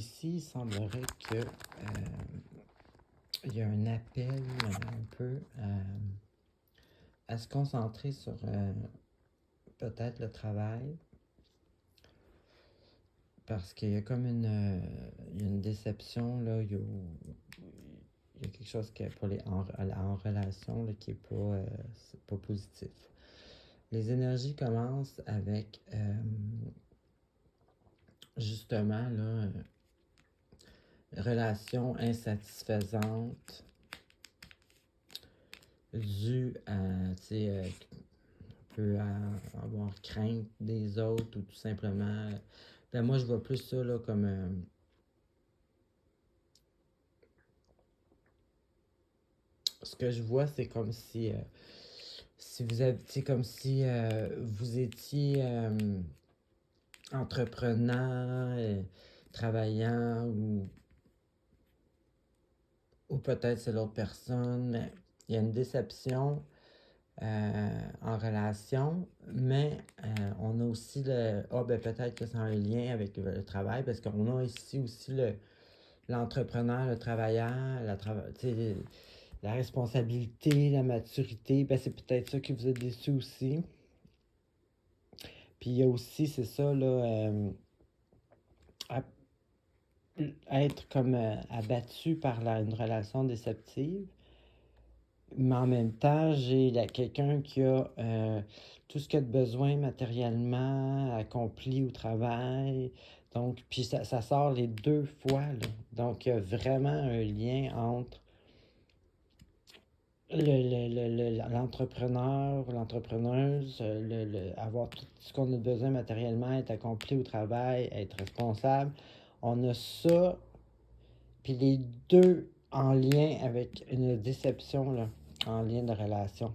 ici, il semblerait que il y a un appel un peu à se concentrer sur peut-être le travail, parce qu'il y a comme il y a une déception, là, il y a quelque chose qui est pour en relation là, qui n'est pas, c'est pas positif. Les énergies commencent avec justement là, relation insatisfaisante due à, tu sais, peut avoir crainte des autres ou tout simplement. Ben moi, je vois plus ça là, comme. Ce que je vois, c'est comme si vous étiez comme si vous étiez entreprenant, travaillant, ou peut-être c'est l'autre personne, mais il y a une déception en relation, mais on a aussi le... Ah, ben peut-être que c'est un lien avec le travail, parce qu'on a ici aussi l'entrepreneur, le travailleur, la responsabilité, la maturité, ben c'est peut-être ça qui vous a déçu aussi. Puis il y a aussi, c'est ça, là, être comme abattu par une relation déceptive. Mais en même temps, j'ai quelqu'un qui a tout ce qu'il a de besoin matériellement accompli au travail. Donc, puis ça sort les deux fois, là. Donc, il y a vraiment un lien entre l'entrepreneur, l'entrepreneuse, avoir tout ce qu'on a besoin matériellement, être accompli au travail, être responsable. On a ça, puis les deux en lien avec une déception, là, en lien de relation.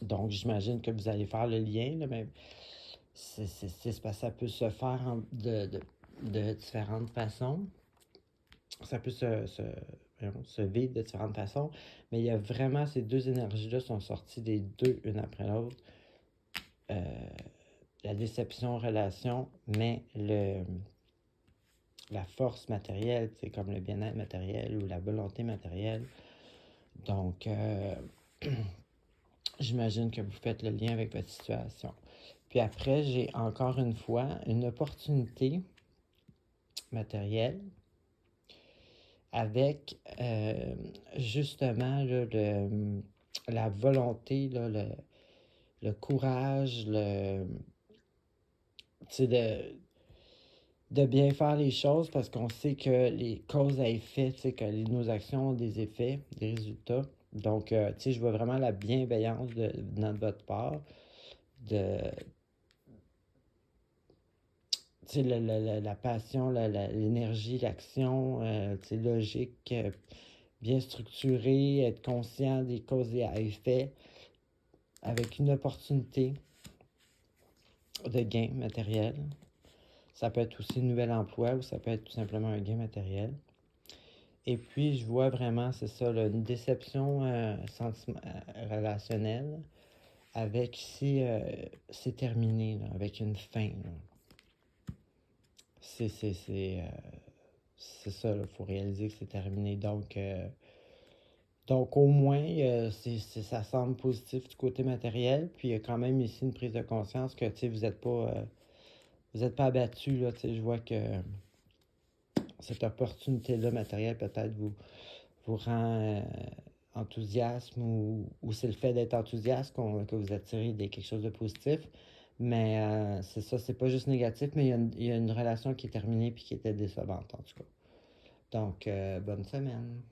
Donc, j'imagine que vous allez faire le lien, là, mais c'est parce que ça peut se faire de différentes façons. Ça peut se vivre de différentes façons, mais il y a vraiment ces deux énergies-là sont sorties des deux, une après l'autre. La déception relation, mais la force matérielle, c'est comme le bien-être matériel ou la volonté matérielle. Donc, j'imagine que vous faites le lien avec votre situation. Puis après, j'ai encore une fois une opportunité matérielle avec justement là, la volonté, là, le courage, de bien faire les choses, parce qu'on sait que les causes à effet, que nos actions ont des effets, des résultats. Donc, je vois vraiment la bienveillance de votre part, de la passion, l'énergie, l'action, logique, bien structurée, être conscient des causes et à effet, avec une opportunité de gain matériel. Ça peut être aussi un nouvel emploi ou ça peut être tout simplement un gain matériel. Et puis, je vois vraiment, c'est ça, là, une déception relationnelle avec si c'est terminé, là, avec une fin. Là. C'est ça, il faut réaliser que c'est terminé. Donc au moins, ça semble positif du côté matériel. Puis il y a quand même ici une prise de conscience que vous n'êtes pas abattu. Là, je vois que cette opportunité-là matérielle peut-être vous rend enthousiasme ou c'est le fait d'être enthousiaste que vous attirez quelque chose de positif. Mais c'est ça, c'est pas juste négatif, mais il y a une relation qui est terminée puis qui était décevante en tout cas. Donc, bonne semaine.